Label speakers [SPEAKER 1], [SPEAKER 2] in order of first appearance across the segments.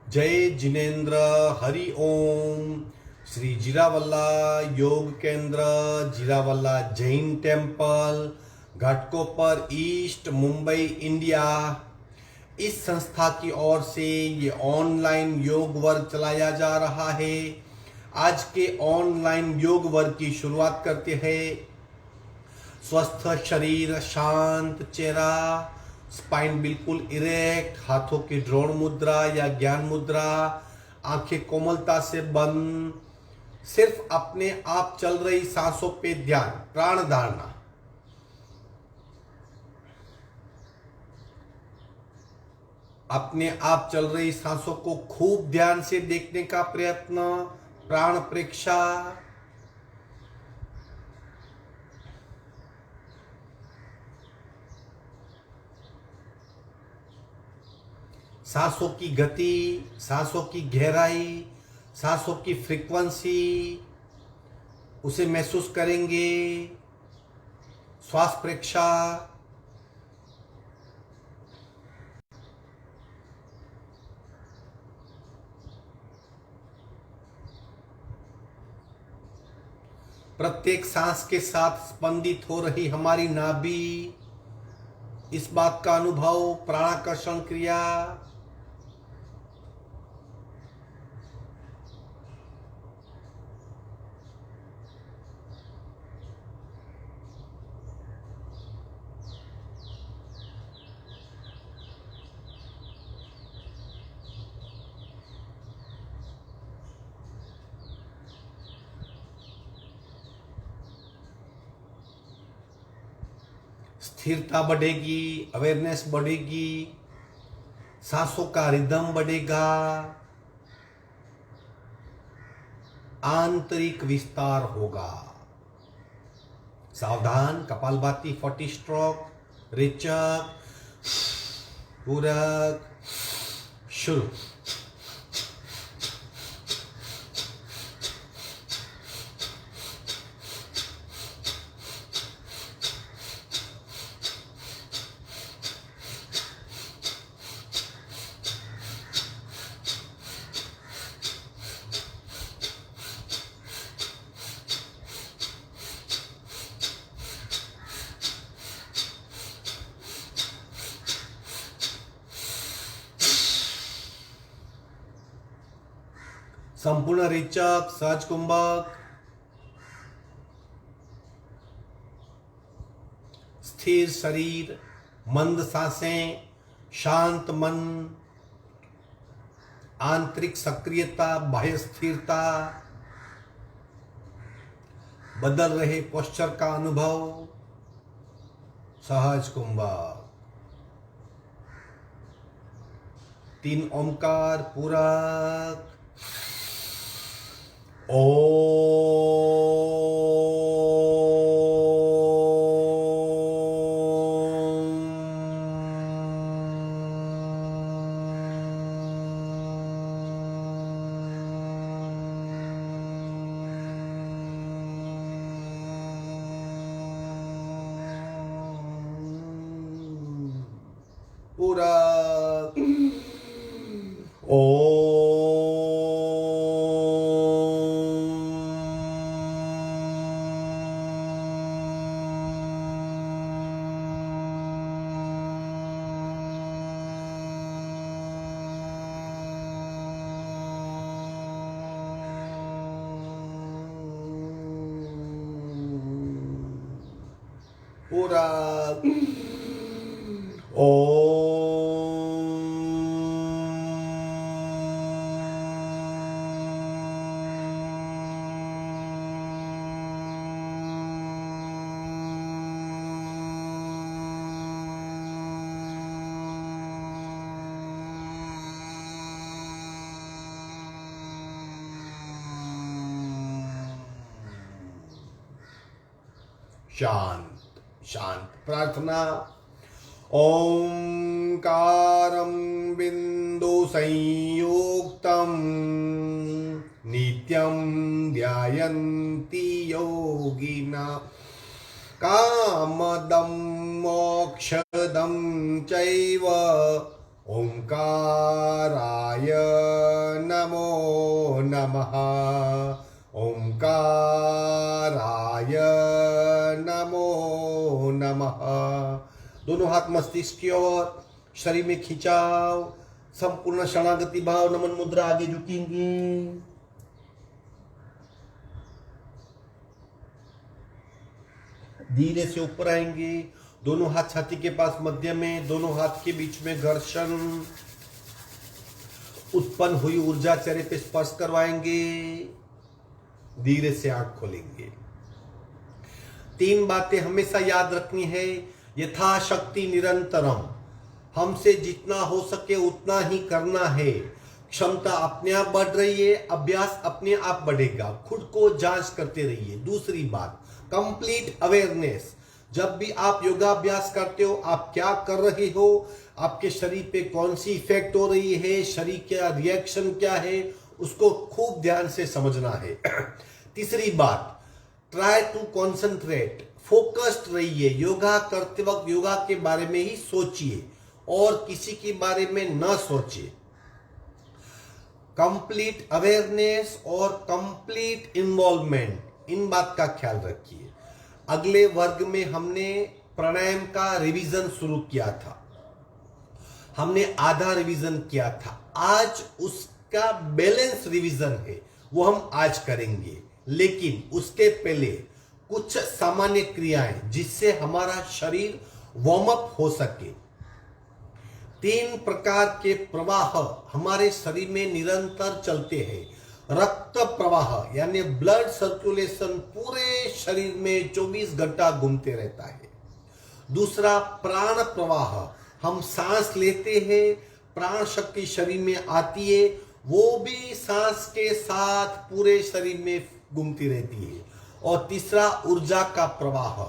[SPEAKER 1] जय जिनेन्द्र हरि ओम। श्री जीरावल्ला योग केंद्र, Jirawala Jain temple, Ghatkopar east, Mumbai, India. इस संस्था की ओर से ये ऑनलाइन योग वर्ग चलाया जा रहा है। आज के ऑनलाइन योग वर्ग की शुरुआत करते हैं। स्वस्थ शरीर, शांत चेहरा, स्पाइन बिल्कुल इरेक्ट, हाथों की ड्रोन मुद्रा या ज्ञान मुद्रा, आंखें कोमलता से बंद, सिर्फ अपने आप चल रही सांसों पे ध्यान, प्राण धारणा। अपने आप चल रही सांसों को खूब ध्यान से देखने का प्रयत्न, प्राण प्रेक्षा। सांसों की गति, सांसों की गहराई, सांसों की फ्रीक्वेंसी, उसे महसूस करेंगे। श्वास प्रेक्षा। प्रत्येक सांस के साथ स्पंदित हो रही हमारी नाभि, इस बात का अनुभव, प्राणाकर्षण क्रिया। स्थिरता बढ़ेगी, अवेयरनेस बढ़ेगी, सांसों का रिदम बढ़ेगा, आंतरिक विस्तार होगा। सावधान, कपालभाति 40 स्ट्रोक, रेचक, पूरक, शुरू। संपूर्ण रेचक, सहज कुंभक, स्थिर शरीर, मंद सांसें, शांत मन, आंतरिक सक्रियता, बाह्य स्थिरता, बदल रहे पोस्चर का अनुभव। सहज कुंभक। 3 ओमकार पूरक। पूरक। पूरक। शांत शांत प्रार्थना। ओंकारं बिंदु संयुक्तं नित्यं ध्यायन्ति योगिना कामदं मोक्षदं चैव ओंकाराय नमो नमः। ओंकाराय नमो नमः। दोनों हाथ मस्तिष्क की ओर, शरीर में खिंचाव, संपूर्ण शरणागति भाव, नमन मुद्रा, आगे झुकेंगे। धीरे से ऊपर आएंगे, दोनों हाथ छाती के पास मध्य में, दोनों हाथ के बीच में घर्षण, उत्पन्न हुई ऊर्जा चेहरे पे स्पर्श करवाएंगे। धीरे से आंख खोलेंगे। 3 बातें हमेशा याद रखनी है। यथाशक्ति निरंतरम, हमसे जितना हो सके उतना ही करना है। क्षमता अपने आप बढ़ रही है, अभ्यास अपने आप बढ़ेगा। खुद को जांच करते रहिए। दूसरी बात, कंप्लीट अवेयरनेस। जब भी आप योगाभ्यास करते हो, आप क्या कर रहे हो, आपके शरीर पे कौन सी इफेक्ट हो रही है, शरीर का रिएक्शन क्या है, उसको खूब ध्यान से समझना है। तीसरी बात, ट्राई टू कॉन्सेंट्रेट, फोकस्ड रहिए। योगा करते वक्त योगा के बारे में ही सोचिए और किसी के बारे में न सोचिए। कंप्लीट अवेयरनेस और कंप्लीट इन्वॉल्वमेंट, इन बात का ख्याल रखिए। अगले वर्ग में हमने प्राणायाम का रिवीजन शुरू किया था, हमने आधा रिवीजन किया था। आज उसका बैलेंस रिवीजन है, वो हम आज करेंगे। लेकिन उसके पहले कुछ सामान्य क्रियाएं जिससे हमारा शरीर वार्म अप हो सके। 3 प्रकार के प्रवाह हमारे शरीर में निरंतर चलते हैं। रक्त प्रवाह यानी ब्लड सर्कुलेशन पूरे शरीर में 24 घंटा घूमते रहता है। दूसरा प्राण प्रवाह, हम सांस लेते हैं, प्राण शक्ति शरीर में आती है, वो भी सांस के साथ पूरे शरीर में घूमती रहती है। और तीसरा ऊर्जा का प्रवाह,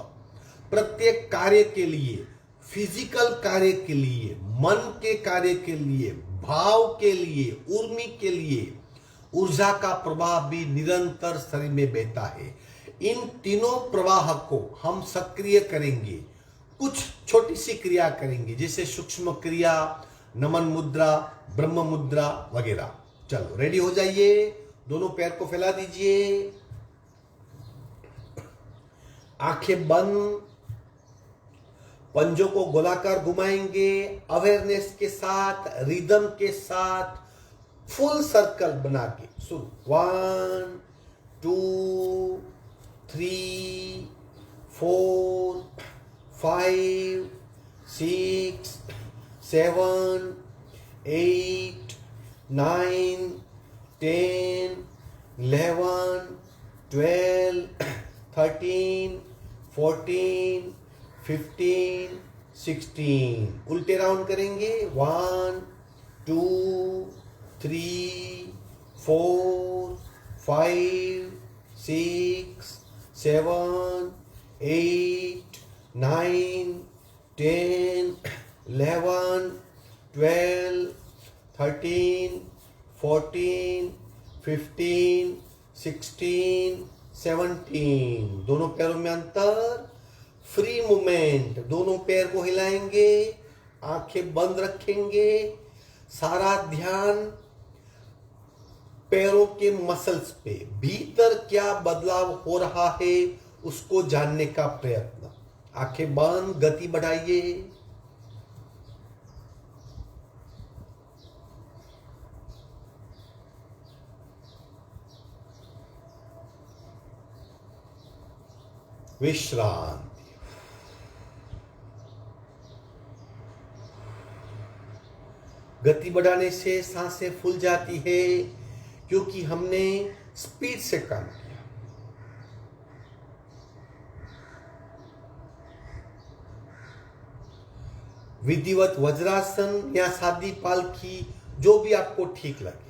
[SPEAKER 1] प्रत्येक कार्य के लिए, फिजिकल कार्य के लिए, मन के कार्य के लिए, भाव के लिए, उर्मी के लिए ऊर्जा का प्रवाह भी निरंतर शरीर में बहता है। इन तीनों प्रवाह को हम सक्रिय करेंगे। कुछ छोटी सी क्रिया करेंगे जैसे सूक्ष्म क्रिया, नमन मुद्रा, ब्रह्म मुद्रा वगैरह। चलो रेडी हो जाइए, दोनों पैर को फैला दीजिए, आंखें बंद, पंजों को गोलाकार घुमाएंगे। अवेयरनेस के साथ, रिदम के साथ, फुल सर्कल बना के शुरू। 1 2 3 4 5 6 7 8 9 10 11 12 13 14 15 16। उल्टे राउंड करेंगे। 1 2 3 4 5 6 7 8 9 10 11 12 13 14 15 16 17। दोनों पैरों में अंतर, फ्री मूवमेंट। दोनों पैर को हिलाएंगे, आंखें बंद रखेंगे, सारा ध्यान पैरों के मसल्स पे, भीतर क्या बदलाव हो रहा है उसको जानने का प्रयत्न। आंखें बंद, गति बढ़ाइए। विश्रांति। गति बढ़ाने से सांसें फूल जाती है क्योंकि हमने स्पीड से काम किया। विधिवत वज्रासन या सादी पालकी, जो भी आपको ठीक लगे।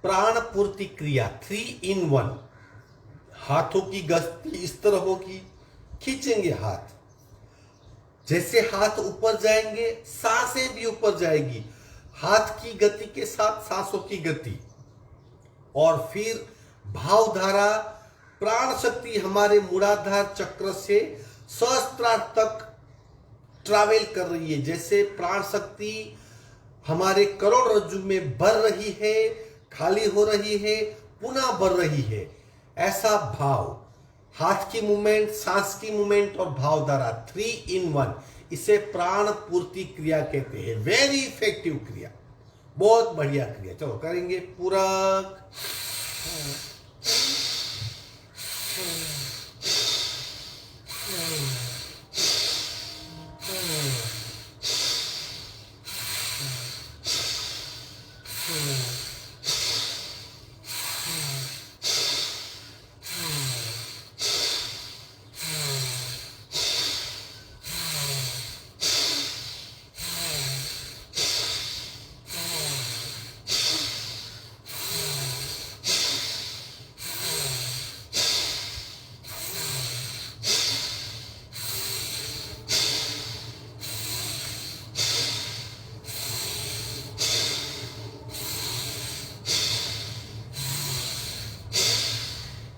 [SPEAKER 1] प्राण पूर्ति क्रिया 3 in 1। हाथों की गति इस तरह होगी, खींचेंगे हाथ, जैसे हाथ ऊपर जाएंगे सांसें भी ऊपर जाएगी। हाथ की गति के साथ सांसों की गति। और फिर भावधारा प्राण शक्ति हमारे मूलाधार चक्र से सहस्त्रार तक ट्रैवल कर रही है। जैसे प्राण शक्ति हमारे करोड़रज्जु में बढ़ रही है, खाली हो रही है, पुनः बढ़ रही है, ऐसा भाव। हाथ की मूवमेंट, सांस की मूवमेंट और भावधारा 3 in 1, इसे प्राण पूर्ति क्रिया कहते हैं। वेरी इफेक्टिव क्रिया, बहुत बढ़िया क्रिया। चलो करेंगे पूरक।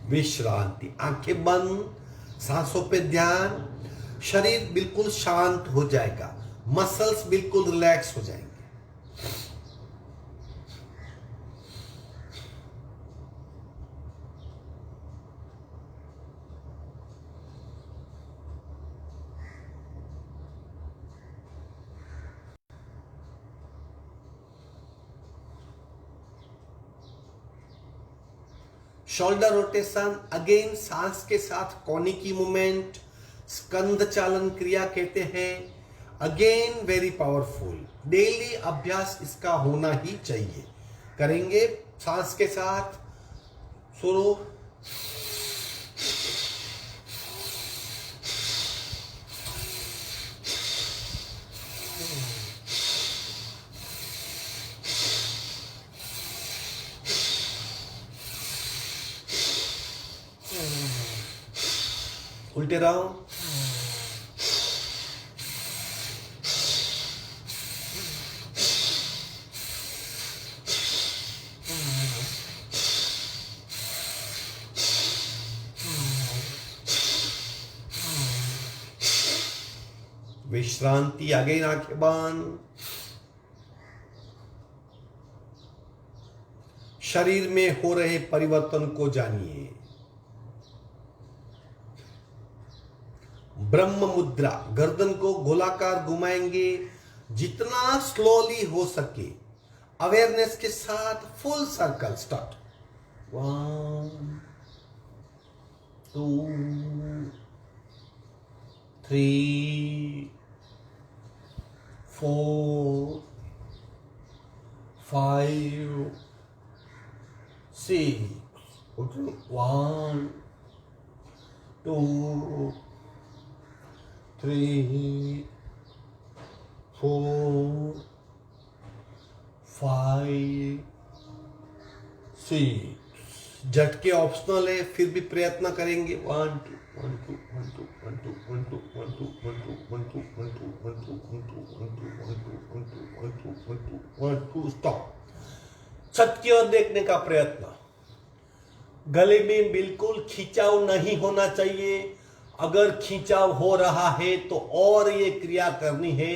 [SPEAKER 1] विश्रांति, आंखें बंद, सांसों पे ध्यान। शरीर बिल्कुल शांत हो जाएगा, मसल्स बिल्कुल रिलैक्स हो जाएंगे। शोल्डर रोटेशन, अगेन सांस के साथ कोनी की मूवमेंट, स्कंद चालन क्रिया कहते हैं। अगेन वेरी पावरफुल, डेली अभ्यास इसका होना ही चाहिए। करेंगे सांस के साथ, शुरू। उल्टे राउंड। विश्रांति, अगेन आंखें बंद। शरीर में हो रहे परिवर्तन को जानिए। ब्रह्म मुद्रा, गर्दन को गोलाकार घुमाएंगे जितना स्लोली हो सके, अवेयरनेस के साथ। Full circle start. 1 2 3 4 5 6 1 2 3 4 5 6। झटके ऑप्शनल है, फिर भी प्रयत्न करेंगे। 1 2 1 2 1 2 1 2 1 2 1 2 1 2 1 2 1 2 1 2 1 2 1 2 1 2 1 2 1 2 1 2 1 2 स्टॉप। छत की ओर देखने का प्रयत्न। गले में बिल्कुल खिंचाव नहीं होना चाहिए। अगर खिंचाव हो रहा है तो और ये क्रिया करनी है।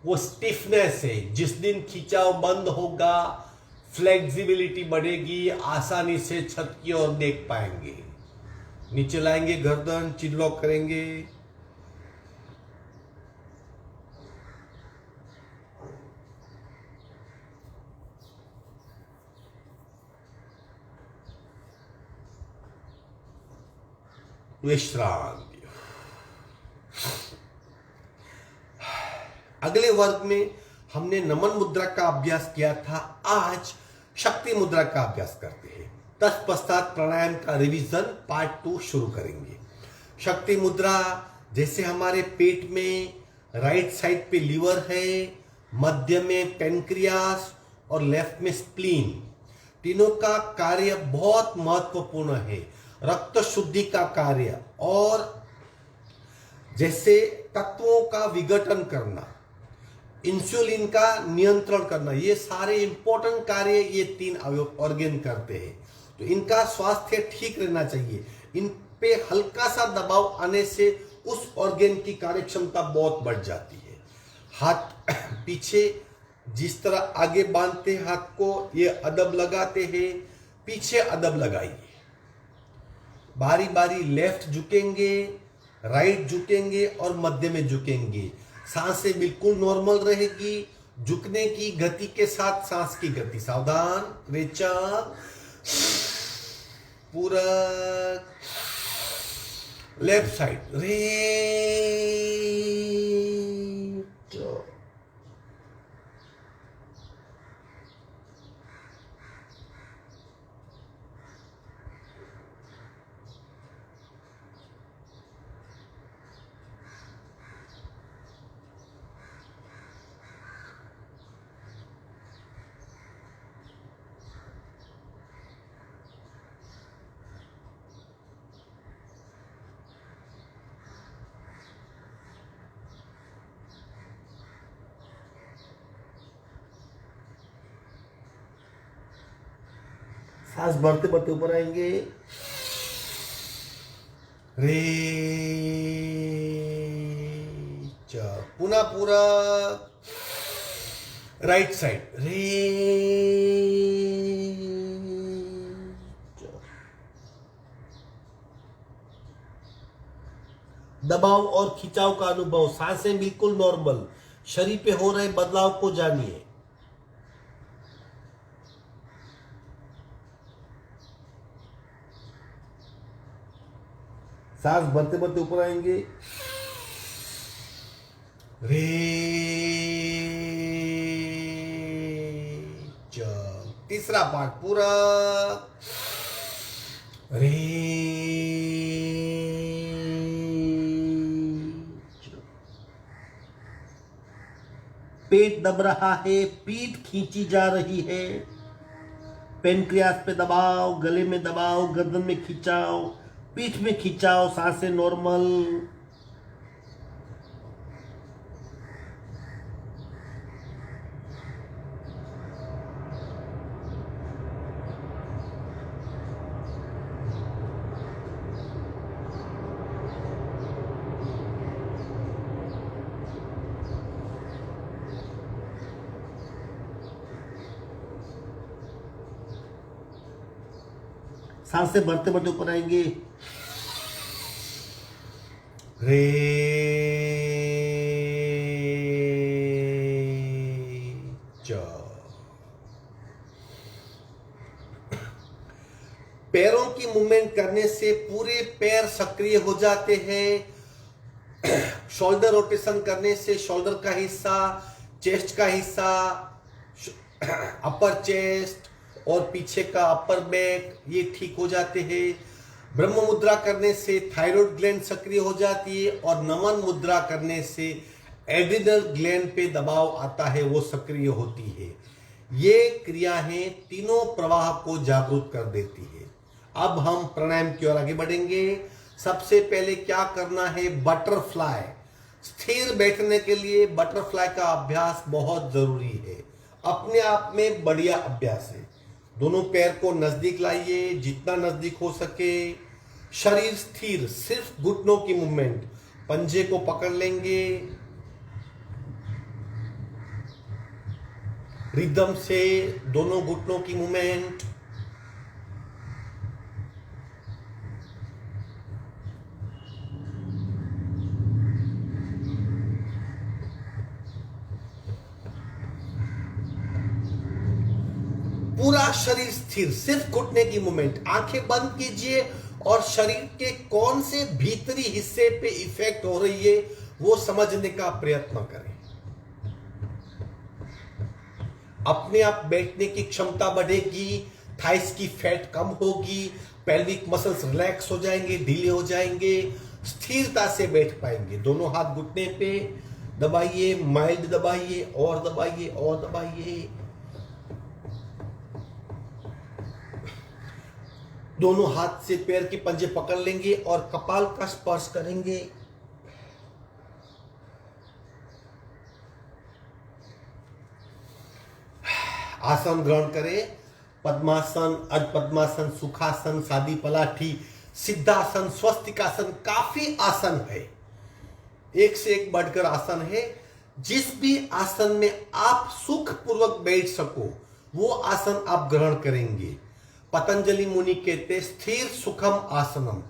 [SPEAKER 1] वो स्टिफनेस है, जिस दिन खिंचाव बंद होगा फ्लेक्सिबिलिटी बढ़ेगी, आसानी से छत की ओर देख पाएंगे। नीचे लाएंगे गर्दन, चिन लॉक करेंगे। विश्रांति। अगले वर्ग में हमने नमन मुद्रा का अभ्यास किया था, आज शक्ति मुद्रा का अभ्यास करते हैं। तत्पश्चात प्राणायाम का रिवीजन पार्ट 2 शुरू करेंगे। शक्ति मुद्रा, जैसे हमारे पेट में राइट साइड पे लीवर है, मध्य में पेनक्रियास और लेफ्ट में स्प्लीन, तीनों का कार्य बहुत महत्वपूर्ण है। रक्त शुद्धि का कार्य और जैसे तत्वों का विघटन करना, इंसुलिन का नियंत्रण करना, ये सारे इंपॉर्टेंट कार्य ये 3 ऑर्गन करते हैं। तो इनका स्वास्थ्य ठीक रहना चाहिए। इन पे हल्का सा दबाव आने से उस ऑर्गन की कार्यक्षमता बहुत बढ़ जाती है। हाथ पीछे जिस तरह आगे बांधते हैं हाथ को, ये अदब लगाते हैं, पीछे अदब लगाइए। बारी बारी लेफ्ट झुकेंगे, राइट झुकेंगे और मध्य में झुकेंगे। सांसें बिल्कुल नॉर्मल रहेगी। झुकने की गति के साथ सांस की गति। सावधान, रेचक, पूरक, लेफ्ट साइड, रे, सांस बढ़ते बढ़ते ऊपर आएंगे। रे, पुनः पूरा राइट साइड, रे, दबाव और खिंचाव का अनुभव। सांसें बिल्कुल नॉर्मल। शरीर पे हो रहे बदलाव को जानिए। सांस भरते भरते ऊपर आएंगे। रे, तीसरा पार्ट पूरा, रे, पेट दब रहा है, पीठ खींची जा रही है, पेनक्रियास पे दबाव, गले में दबाव, गर्दन में खिंचाव, पीठ में खिंचाव, सांसें नॉर्मल। सांसें बढ़ते बढ़ते ऊपर आएंगे। रे, पैरों की मूवमेंट करने से पूरे पैर सक्रिय हो जाते हैं। शोल्डर रोटेशन करने से शोल्डर का हिस्सा, चेस्ट का हिस्सा, अपर चेस्ट और पीछे का अपर बैक ये ठीक हो जाते हैं। ब्रह्म मुद्रा करने से थायराइड ग्लैंड सक्रिय हो जाती है और नमन मुद्रा करने से एड्रिनल ग्लैंड पे दबाव आता है, वो सक्रिय होती है। ये क्रियाएं तीनों प्रवाह को जागरूक कर देती है। अब हम प्राणायाम की ओर आगे बढ़ेंगे। सबसे पहले क्या करना है, बटरफ्लाई। स्थिर बैठने के लिए बटरफ्लाई का अभ्यास बहुत जरूरी है, अपने आप में बढ़िया अभ्यास है। दोनों पैर को नजदीक लाइए, जितना नजदीक हो सके। शरीर स्थिर, सिर्फ घुटनों की मूवमेंट। पंजे को पकड़ लेंगे, रिदम से दोनों घुटनों की मूवमेंट। पूरा शरीर स्थिर, सिर्फ घुटने की मूवमेंट। आंखें बंद कीजिए और शरीर के कौन से भीतरी हिस्से पे इफेक्ट हो रही है वो समझने का प्रयत्न करें। अपने आप बैठने की क्षमता बढ़ेगी, थाइस की फैट कम होगी, पेल्विक मसल्स रिलैक्स हो जाएंगे, ढीले हो जाएंगे, स्थिरता से बैठ पाएंगे। दोनों हाथ घुटने पे दबाइए, माइल्ड दबाइए और दबाइए और दबाइए। दोनों हाथ से पैर के पंजे पकड़ लेंगे और कपाल का स्पर्श करेंगे। आसन ग्रहण करें। पद्मासन, अर्ध पद्मासन, सुखासन, सादी पलाठी, सिद्धासन, स्वस्तिकासन, काफी आसन है, एक से एक बढ़कर आसन है। जिस भी आसन में आप सुख पूर्वक बैठ सको वो आसन आप ग्रहण करेंगे। पतंजलि मुनि कहते स्थिर सुखम आसनम,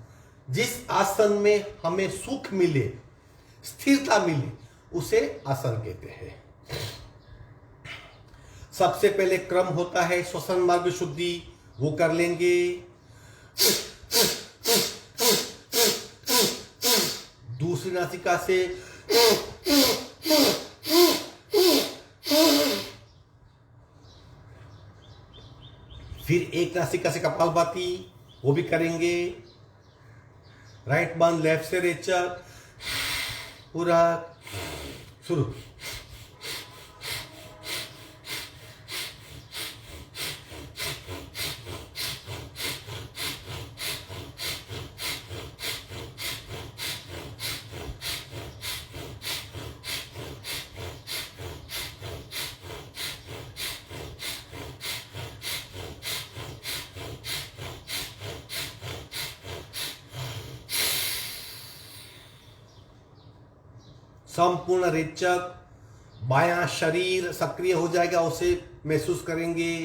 [SPEAKER 1] जिस आसन में हमें सुख मिले, स्थिरता मिले, उसे आसन कहते हैं। सबसे पहले क्रम होता है श्वसन मार्ग शुद्धि, वो कर लेंगे। दूसरी नासिका से फिर एक नासिका से कपालभाति, वो भी करेंगे। राइट बांध लेफ्ट से रेचक, पूरा शुरू। संपूर्ण रेचक, बायां शरीर सक्रिय हो जाएगा, उसे महसूस करेंगे।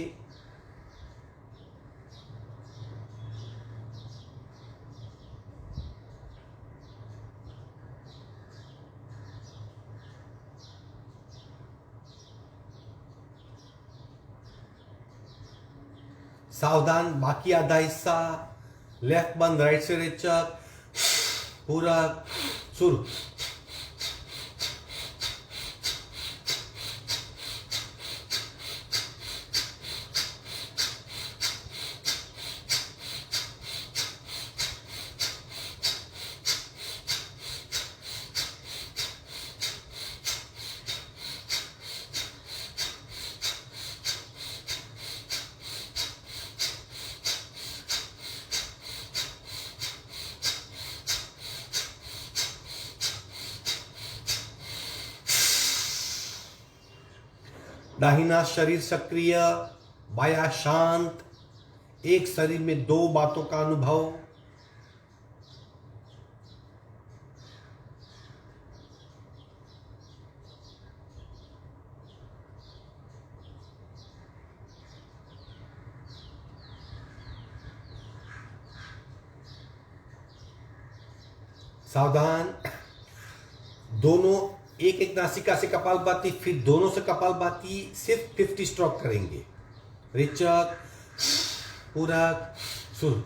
[SPEAKER 1] सावधान, बाकी आधा हिस्सा। लेफ्ट बंद, राइट से रेचक, पूरा शुरू। दाहिना शरीर सक्रिय, बायां शांत, एक शरीर में दो बातों का अनुभव। सावधान, दोनों एक एक नासिका से कपालभाति, फिर दोनों से कपालभाति, सिर्फ 50 स्ट्रोक करेंगे। रेचक, पूरा शुरू।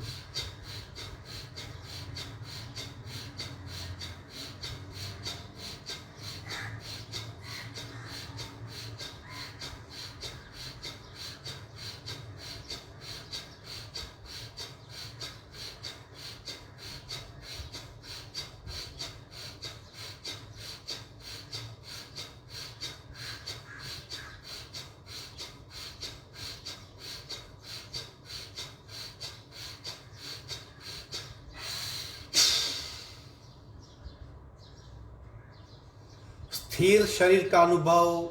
[SPEAKER 1] स्थिर शरीर का अनुभव,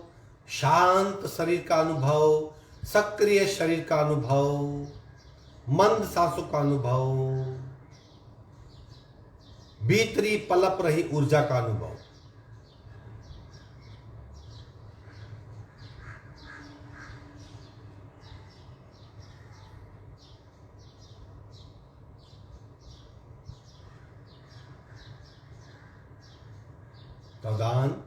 [SPEAKER 1] शांत शरीर का अनुभव, सक्रिय शरीर का अनुभव, मंद सांसों का अनुभव, भीतरी पलप रही ऊर्जा का अनुभव। सावधान,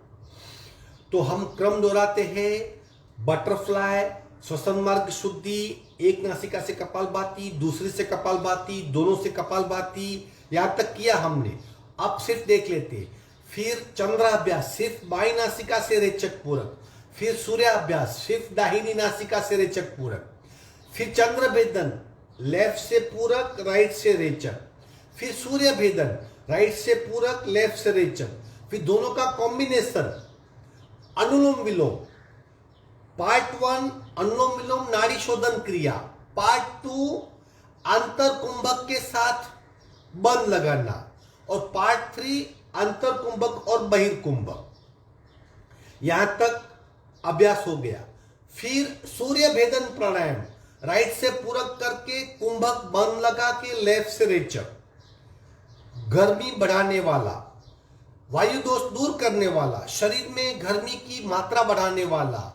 [SPEAKER 1] तो हम क्रम दोहराते हैं। बटरफ्लाई, श्वसन मार्ग शुद्धि, एक नासिका से कपालभाति, दूसरी से कपालभाति, दोनों से कपालभाति, यहां तक किया हमने। अब सिर्फ देख लेते। फिर चंद्राभ्यास, सिर्फ बाई नासिका से रेचक पूरक। फिर सूर्याभ्यास, सिर्फ दाहिनी नासिका से रेचक पूरक। फिर चंद्र भेदन, लेफ्ट से पूरक, राइट से रेचक। फिर सूर्य भेदन, राइट से पूरक, लेफ्ट से रेचक। फिर दोनों का कॉम्बिनेशन, अनुलोम विलोम। पार्ट 1 अनुलोम विलोम नाड़ी शोधन क्रिया, पार्ट 2 अंतर कुंभक के साथ बंद लगाना, और पार्ट 3 अंतर कुंभक और बहिर्कुंभक। यहां तक अभ्यास हो गया। फिर सूर्य भेदन प्राणायाम, राइट से पूरक करके कुंभक बंद लगा के लेफ्ट से रेचक, गर्मी बढ़ाने वाला, वायु दोष दूर करने वाला, शरीर में गर्मी की मात्रा बढ़ाने वाला,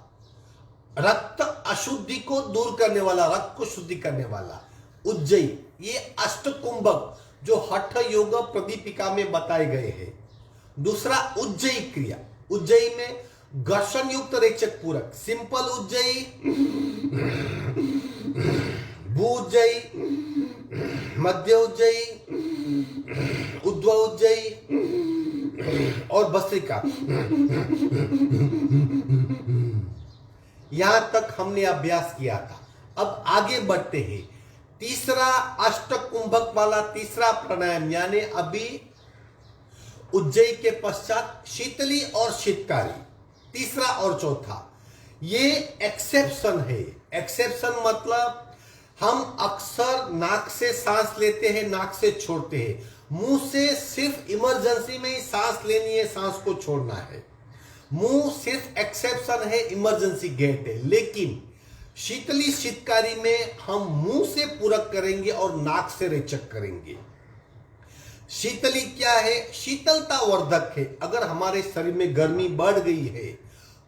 [SPEAKER 1] रक्त अशुद्धि को दूर करने वाला, रक्त को शुद्धि करने वाला उज्जयी। ये अष्टकुंभक जो हठ योग प्रदीपिका में बताए गए हैं। दूसरा उज्जयी क्रिया, उज्जयी में घर्षण युक्त रेचक पूरक, सिंपल उज्जयी, भू उज्जयी, मध्य उज्जयी, उद्व उज्जयी और भस्त्रिका। यहां तक हमने अभ्यास किया था। अब आगे बढ़ते हैं। तीसरा अष्टकुंभक वाला तीसरा प्राणायाम, यानी अभी उज्जयी के पश्चात शीतली और शीतकारी, तीसरा और चौथा। ये एक्सेप्शन है। एक्सेप्शन मतलब हम अक्सर नाक से सांस लेते हैं, नाक से छोड़ते हैं। मुंह से सिर्फ इमरजेंसी में ही सांस लेनी है, सांस को छोड़ना है। मुंह सिर्फ एक्सेप्शन है, इमरजेंसी गेट है। लेकिन शीतली शीतकारी में हम मुंह से पूरक करेंगे और नाक से रेचक करेंगे। शीतली क्या है? शीतलता वर्धक है। अगर हमारे शरीर में गर्मी बढ़ गई है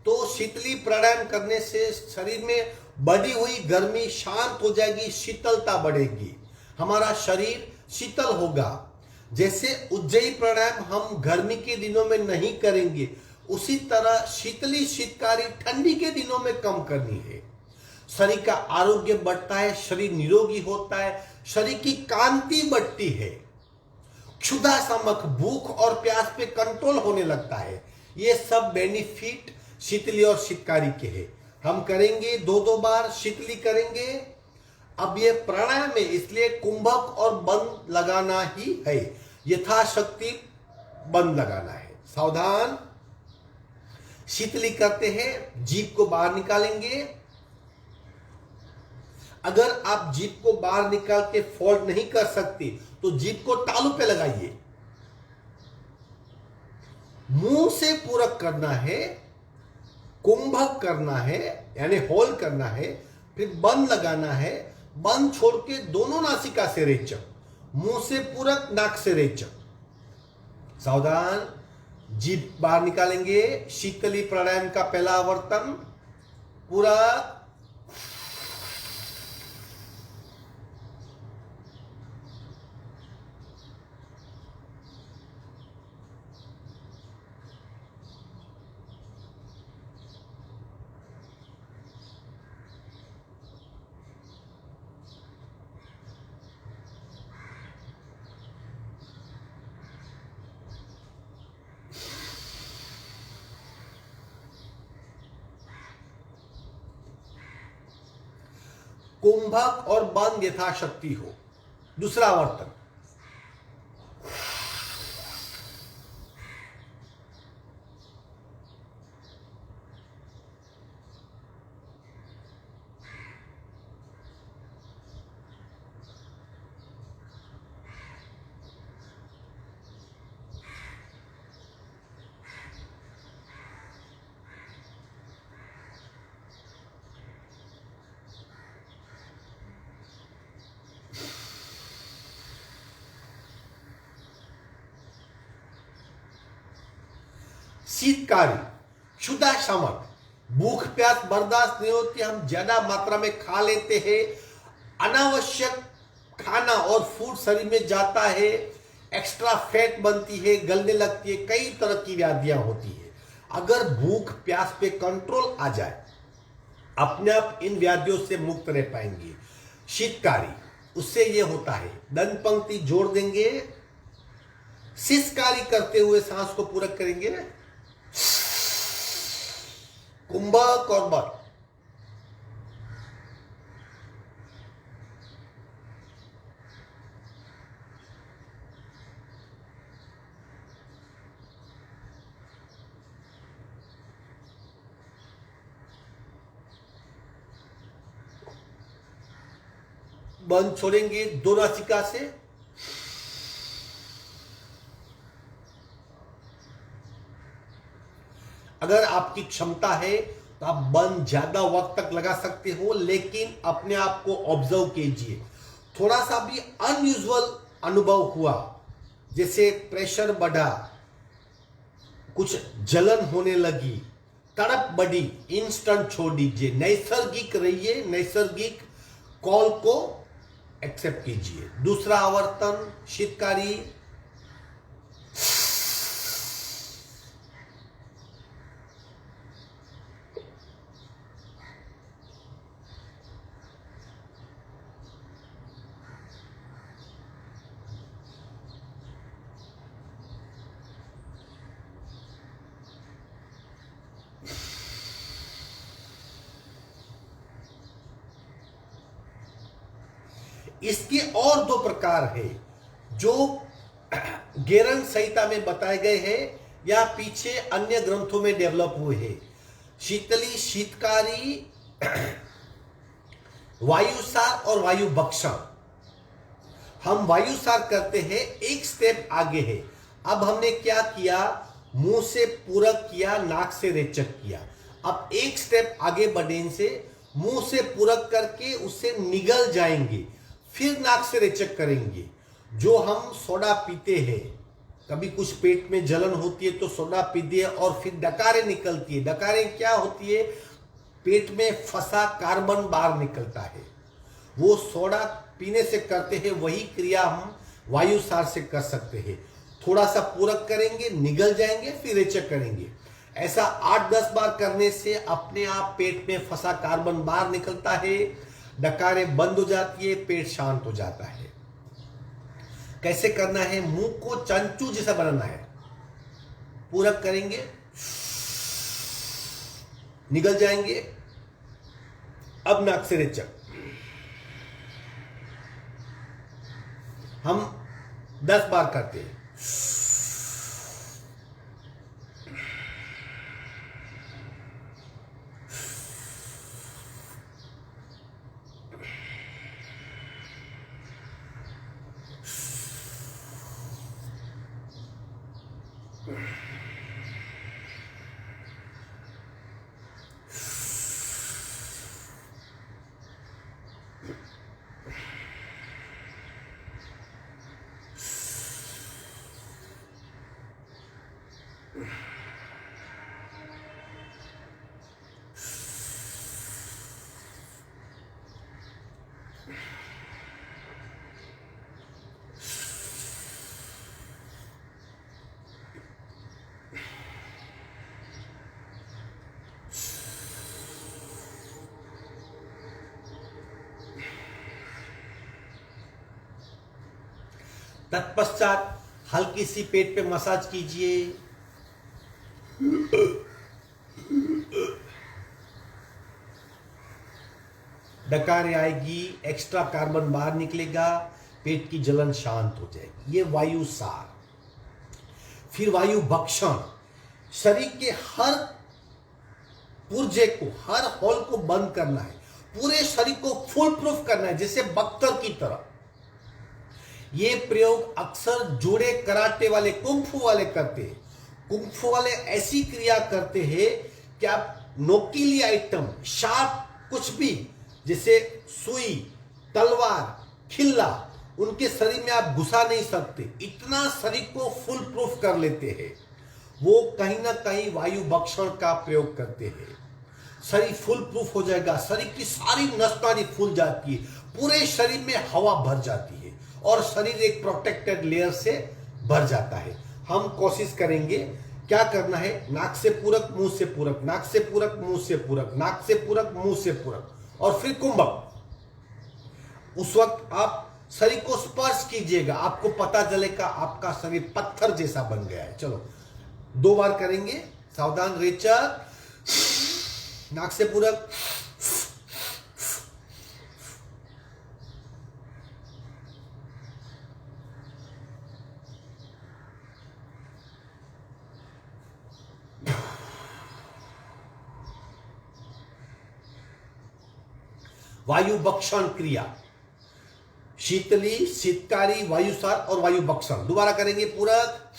[SPEAKER 1] तो शीतली प्राणायाम करने से शरीर में बढ़ी हुई गर्मी शांत हो जाएगी, शीतलता बढ़ेगी, हमारा शरीर शीतल होगा। जैसे उज्जयी प्राणायाम हम गर्मी के दिनों में नहीं करेंगे, उसी तरह शीतली शीतकारी ठंडी के दिनों में कम करनी है। शरीर का आरोग्य बढ़ता है, शरीर निरोगी होता है, शरीर की कांति बढ़ती है, क्षुधा समक भूख और प्यास पे कंट्रोल होने लगता है। ये सब बेनिफिट शीतली और शीतकारी के हैं। हम करेंगे 2-2 बार शीतली करेंगे। अब ये प्राणायाम है, इसलिए कुंभक और बंद लगाना ही है, यथाशक्ति बंद लगाना है। सावधान। शीतली करते हैं, जीभ को बाहर निकालेंगे। अगर आप जीभ को बाहर निकाल के फोल्ड नहीं कर सकते तो जीभ को तालू पे लगाइए। मुंह से पूरक करना है, कुंभक करना है यानी होल करना है, फिर बंद लगाना है। बंद छोड़ के दोनों नासिका से रेचक, मुंह से पूरक, नाक से रेचक। सावधान। जीभ बाहर निकालेंगे। शीतली प्राणायाम का पहला आवर्तन पूरा। कुंभक और बंद यथाशक्ति हो। दूसरा आवर्तन। शीतकारी, क्षुधा शमक, भूख प्यास बर्दाश्त नहीं होती, हम ज्यादा मात्रा में खा लेते हैं, अनावश्यक खाना और फूड शरीर में जाता है, एक्स्ट्रा फैट बनती है, गलने लगती है, कई तरह की व्याधियां होती है। अगर भूख प्यास पे कंट्रोल आ जाए, अपने आप इन व्याधियों से मुक्त रह पाएंगे। शीतकारी, उससे ये होता है, दंत पंक्ति जोड़ देंगे, शिशकारी करते हुए सांस को पूरक करेंगे। कुंभक और बंद। बंद छोड़ेंगे दो नासिका से। अगर आपकी क्षमता है तो आप बंद ज्यादा वक्त तक लगा सकते हो, लेकिन अपने आप को ऑब्जर्व कीजिए। थोड़ा सा भी अनयूजुअल अनुभव हुआ, जैसे प्रेशर बढ़ा, कुछ जलन होने लगी, तड़प बढ़ी, इंस्टेंट छोड़ दीजिए, नैसर्गिक रहिए, नैसर्गिक कॉल को एक्सेप्ट कीजिए। दूसरा आवर्तन शीतकारी, इसके और दो प्रकार है जो गेरंग संहिता में बताए गए हैं या पीछे अन्य ग्रंथों में डेवलप हुए हैं। शीतली, शीतकारी, वायुसार और वायु भक्षण। हम वायुसार करते हैं, एक स्टेप आगे है। अब हमने क्या किया, मुंह से पूरक किया, नाक से रेचक किया। अब एक स्टेप आगे बढ़ने से मुंह से पूरक करके उससे निगल जाएंगे, फिर नाक से रेचक करेंगे। जो हम सोडा पीते हैं, कभी कुछ पेट में जलन होती है तो सोडा पीते हैं और फिर डकारें निकलती है। डकारें क्या होती है, पेट में फंसा कार्बन बाहर निकलता है। वो सोडा पीने से करते हैं, वही क्रिया हम वायुसार से कर सकते हैं। थोड़ा सा पूरक करेंगे, निगल जाएंगे, फिर रेचक करेंगे। ऐसा 8-10 बार करने से अपने आप पेट में फंसा कार्बन बाहर निकलता है, डकारें बंद हो जाती है, पेट शांत हो जाता है। कैसे करना है, मुंह को चंचू जैसा बनाना है, पूरक करेंगे, निगल जाएंगे, अब नाक से रेचक। हम 10 बार करते हैं। तत्पश्चात हल्की सी पेट पे मसाज कीजिए। डकार आएगी, एक्स्ट्रा कार्बन बाहर निकलेगा, पेट की जलन शांत हो जाएगी। ये वायुसार। फिर वायु भक्षण, शरीर के हर पुर्जे को, हर होल को बंद करना है, पूरे शरीर को फुल प्रूफ करना है, जैसे बख्तर की तरह। ये प्रयोग अक्सर जूड़े कराटे वाले, कुंफू वाले करते हैं। कुंफू वाले ऐसी क्रिया करते हैं कि आप नोकीली आइटम, शार्प कुछ भी, जैसे सुई, तलवार, खिल्ला, उनके शरीर में आप घुसा नहीं सकते, इतना शरीर को फुल प्रूफ कर लेते हैं। वो कहीं ना कहीं वायु भक्षण का प्रयोग करते हैं। शरीर फुल प्रूफ हो जाएगा, शरीर की सारी नस नाड़ी फूल जाती है, पूरे शरीर में हवा भर जाती है और शरीर एक प्रोटेक्टेड लेयर से भर जाता है। हम कोशिश करेंगे, क्या करना है, नाक से पूरक, मुंह से पूरक, नाक से पूरक, मुंह से पूरक, नाक से पूरक, मुंह से पूरक, और फिर कुंभक। उस वक्त आप शरीर को स्पर्श कीजिएगा, आपको पता चलेगा आपका शरीर पत्थर जैसा बन गया है। चलो 2 बार करेंगे। सावधान, रेचक, नाक से पूरक, वायु भक्षण क्रिया, शीतली, शीतकारी, वायुसार और वायु भक्षण। दोबारा करेंगे, पूरक,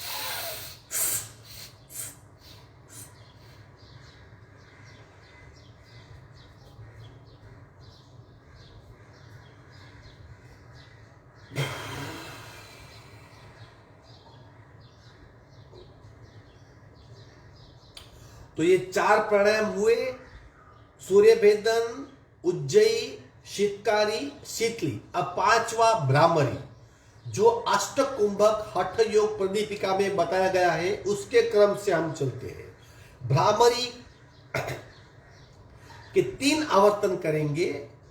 [SPEAKER 1] तो ये 4 प्राणायाम हुए, सूर्य भेदन, उज्जयी, शीतकारी, शीतली। अब 5वां भ्रामरी, जो अष्टकुंभक हठ योग प्रदीपिका में बताया गया है उसके क्रम से हम चलते हैं। भ्रामरी के 3 आवर्तन करेंगे।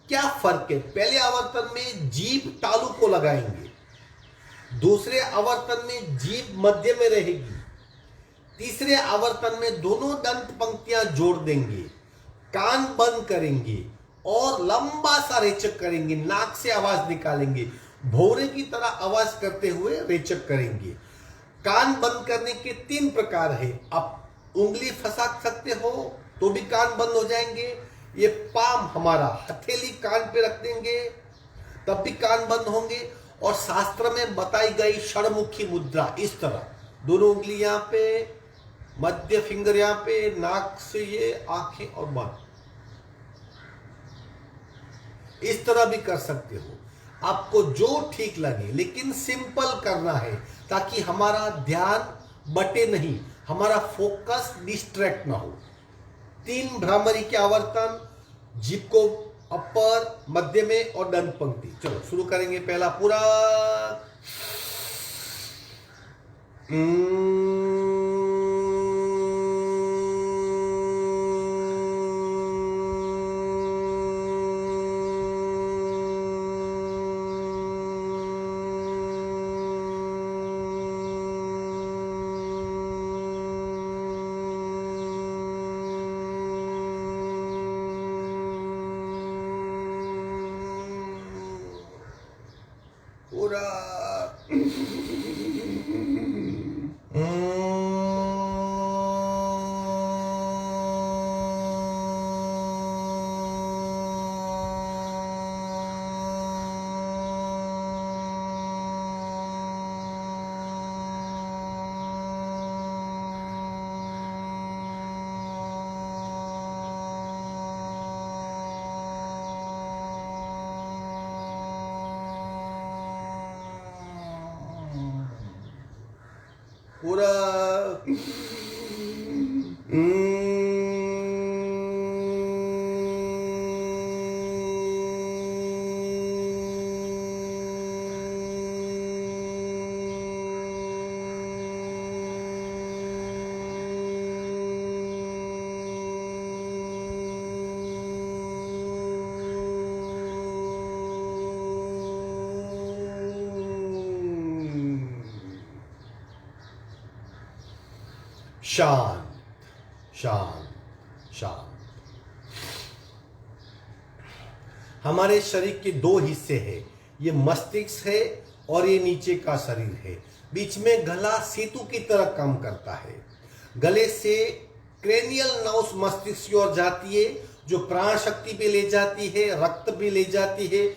[SPEAKER 1] क्या फर्क है? पहले आवर्तन में जीभ तालू को लगाएंगे, दूसरे आवर्तन में जीभ मध्य में रहेगी, तीसरे आवर्तन में दोनों दंत पंक्तियां जोड़ देंगे, कान बंद करेंगे और लंबा सा रेचक करेंगे, नाक से आवाज निकालेंगे, भौरे की तरह आवाज करते हुए रेचक करेंगे। कान बंद करने के 3 प्रकार है। आप उंगली फंसा सकते हो तो भी कान बंद हो जाएंगे। ये पाम हमारा हथेली कान पे रख देंगे तब भी कान बंद होंगे। और शास्त्र में बताई गई षड़मुखी मुद्रा, इस तरह दोनों उंगली यहाँ पे, मध्य फिंगर यहाँ पे, नाक से ये, आंखें और बंद, इस तरह भी कर सकते हो, आपको जो ठीक लगे, लेकिन सिंपल करना है ताकि हमारा ध्यान बटे नहीं, हमारा फोकस डिस्ट्रैक्ट ना हो। 3 भ्रामरी के आवर्तन, जीभ को अपर, मध्य में और दंत पंक्ति। चलो शुरू करेंगे। पहला पूरा पूरा पूरा शांत शांत शांत। हमारे शरीर के 2 हिस्से हैं, ये मस्तिष्क है और ये नीचे का शरीर है। बीच में गला सेतु की तरह काम करता है। गले से क्रेनियल नर्व्स मस्तिष्क की ओर जाती है, जो प्राण शक्ति पे ले जाती है, रक्त भी ले जाती है।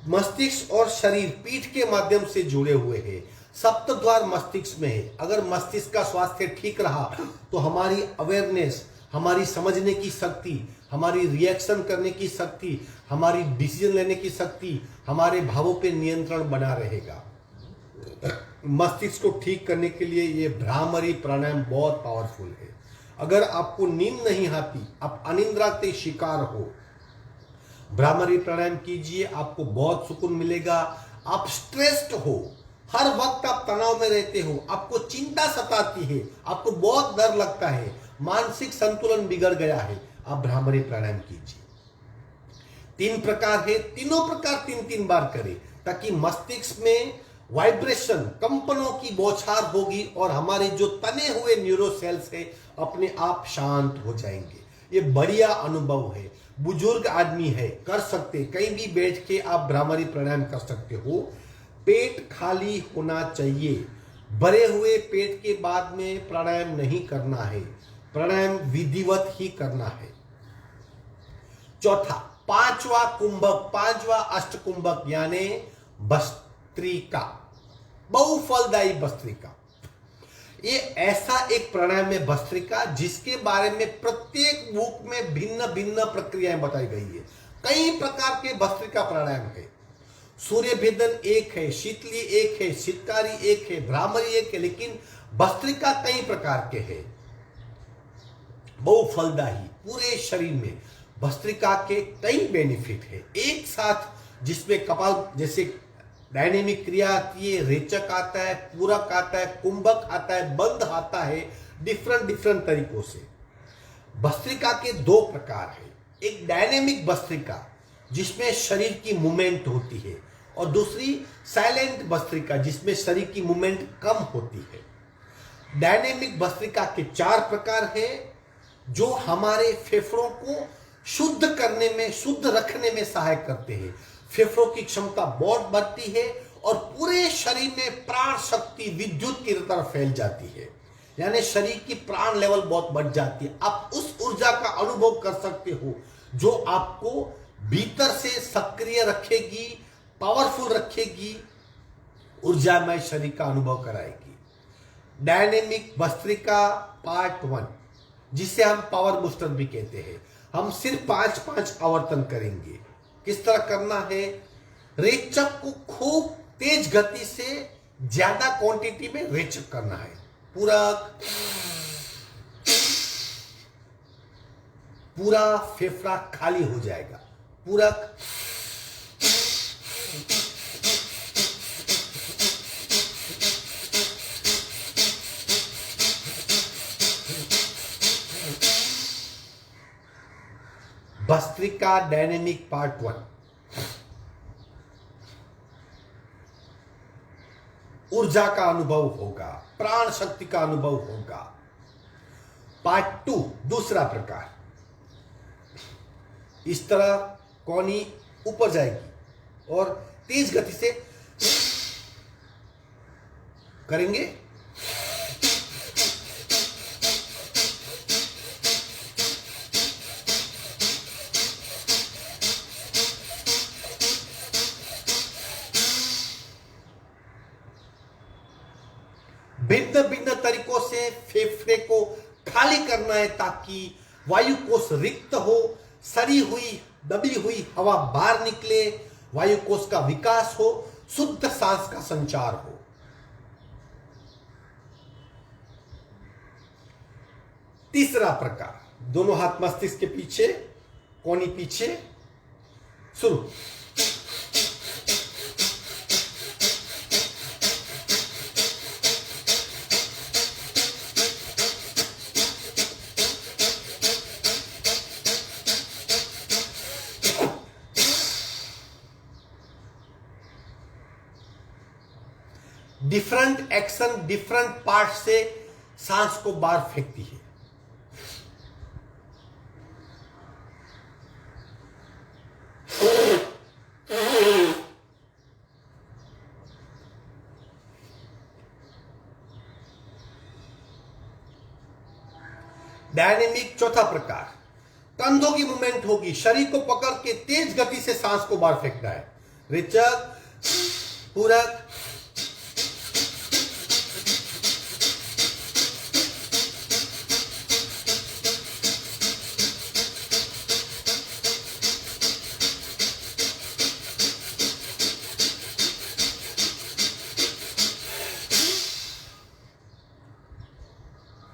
[SPEAKER 1] मस्तिष्क और शरीर पीठ के माध्यम से जुड़े हुए हैं। सप्त द्वार मस्तिष्क में है। अगर मस्तिष्क का स्वास्थ्य ठीक रहा तो हमारी अवेयरनेस, हमारी समझने की शक्ति, हमारी रिएक्शन करने की शक्ति, हमारी डिसीजन लेने की शक्ति, हमारे भावों पे नियंत्रण बना रहेगा। मस्तिष्क को ठीक करने के लिए ये भ्रामरी प्राणायाम बहुत पावरफुल है। अगर आपको नींद नहीं आती, आप अनिद्रा के शिकार हो, भ्रामरी प्राणायाम कीजिए, आपको बहुत सुकून मिलेगा। आप स्ट्रेस्ड हो, हर वक्त आप तनाव में रहते हो, आपको चिंता सताती है, आपको बहुत डर लगता है, मानसिक संतुलन बिगड़ गया है, आप भ्रामरी प्राणायाम कीजिए। 3 प्रकार है, तीनों प्रकार 3-3 बार करें ताकि मस्तिष्क में वाइब्रेशन, कंपनों की बौछार होगी और हमारे जो तने हुए न्यूरो सेल्स है अपने आप शांत हो जाएंगे। ये बढ़िया अनुभव है। बुजुर्ग आदमी है, कर सकते, कहीं भी बैठ के आप भ्रामरी प्राणायाम कर सकते हो। पेट खाली होना चाहिए। भरे हुए पेट के बाद में प्राणायाम नहीं करना है, प्राणायाम विधिवत ही करना है। चौथा, 5वां कुंभक, 5वां अष्टकुंभक यानी भस्त्रिका, बहुफलदायी भस्त्रिका। ये ऐसा एक प्राणायाम है भस्त्रिका जिसके बारे में प्रत्येक बुक में भिन्न भिन्न प्रक्रियाएं बताई गई है। कई प्रकार के भस्त्रिका प्राणायाम है। सूर्य भेदन एक है, शीतली एक है, शीतकारी एक है, भ्रामरी एक है, लेकिन भस्त्रिका कई प्रकार के हैं। बहुफलदायी, पूरे शरीर में भस्त्रिका के कई बेनिफिट है एक साथ, जिसमें कपाल जैसे डायनेमिक क्रिया आती है, रेचक आता है, पूरक आता है, कुंभक आता है, बंध आता है, डिफरेंट तरीकों से। भस्त्रिका के दो प्रकार है, एक डायनेमिक भस्त्रिका जिसमें शरीर की मूवमेंट होती है, और दूसरी साइलेंट भस्त्रिका जिसमें शरीर की मूवमेंट कम होती है। डायनेमिक भस्त्रिका के 4 प्रकार है जो हमारे फेफड़ों को शुद्ध करने में, शुद्ध रखने में सहायक करते हैं। फेफड़ों की क्षमता बहुत बढ़ती है और पूरे शरीर में प्राण शक्ति विद्युत की तरह फैल जाती है, यानी शरीर की प्राण लेवल बहुत बढ़ जाती है। आप उस ऊर्जा का अनुभव कर सकते हो जो आपको भीतर से सक्रिय रखेगी, पावरफुल रखेगी, ऊर्जामय शरीर का अनुभव कराएगी। डायनेमिक भस्त्रिका पार्ट 1, जिसे हम पावर बूस्टर भी कहते हैं, हम सिर्फ 5-5 आवर्तन करेंगे। किस तरह करना है? रेचक को खूब तेज गति से ज्यादा क्वांटिटी में रेचक करना है। पूरा फेफड़ा खाली हो जाएगा। पूरक भस्त्रिका डायनेमिक पार्ट 1, ऊर्जा का अनुभव होगा, प्राण शक्ति का अनुभव होगा। पार्ट 2, दूसरा प्रकार, इस तरह कोनी ऊपर जाएगी और तेज गति से करेंगे। भिन्न भिन्न तरीकों से फेफड़े को खाली करना है ताकि वायु कोष रिक्त हो, सड़ी हुई दबी हुई हवा बाहर निकले, वायु कोष का विकास हो, शुद्ध सांस का संचार हो। तीसरा प्रकार, दोनों हाथ मस्तिष्क के पीछे, कोनी पीछे, शुरू। डिफरेंट एक्शन डिफरेंट पार्ट से सांस को बाहर फेंकती है। डायनेमिक चौथा प्रकार, कंधों की मूवमेंट होगी, शरीर को पकड़ के तेज गति से सांस को बाहर फेंकना है। रेचक, पूरक,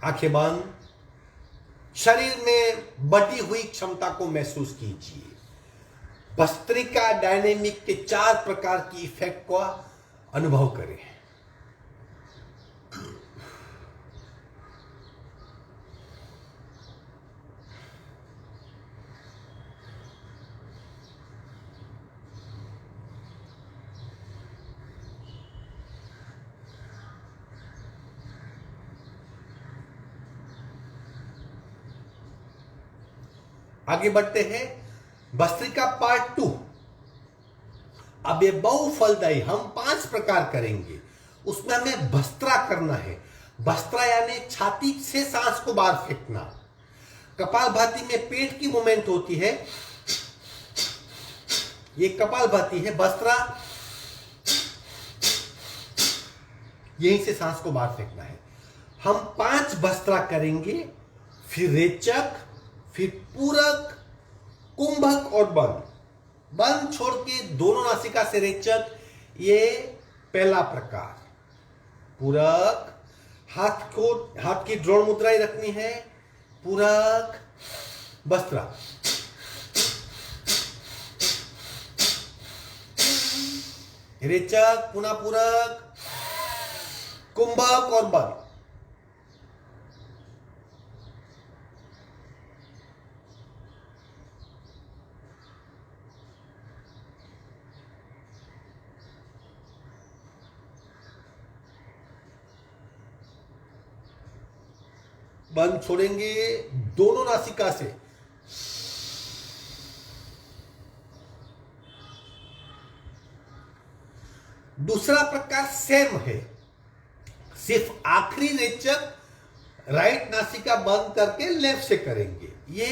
[SPEAKER 1] आंखें बंद, शरीर में बढ़ी हुई क्षमता को महसूस कीजिए। भस्त्रिका डायनेमिक के 4 प्रकार की इफेक्ट का अनुभव करें। आगे बढ़ते हैं, भस्त्रिका पार्ट 2। अब ये बहुफलदायी, हम 5 प्रकार करेंगे, उसमें हमें भस्त्रा करना है। भस्त्रा यानी छाती से सांस को बाहर फेंकना। कपालभाति में पेट की मूवमेंट होती है, ये कपालभाति है। भस्त्रा यहीं से सांस को बाहर फेंकना है। हम 5 भस्त्रा करेंगे, फिर रेचक, फिर पूरक, कुंभक और बंद। बंद छोड़ के दोनों नासिका से रेचक, ये पहला प्रकार। पूरक, हाथ की द्रोण मुद्रा ही रखनी है, पूरक बस्त्रा, रेचक पुनः पूरक, कुंभक और बन। बंद छोड़ेंगे दोनों नासिका से। दूसरा प्रकार सेम है, सिर्फ आखिरी रेचक राइट नासिका बंद करके लेफ्ट से करेंगे। ये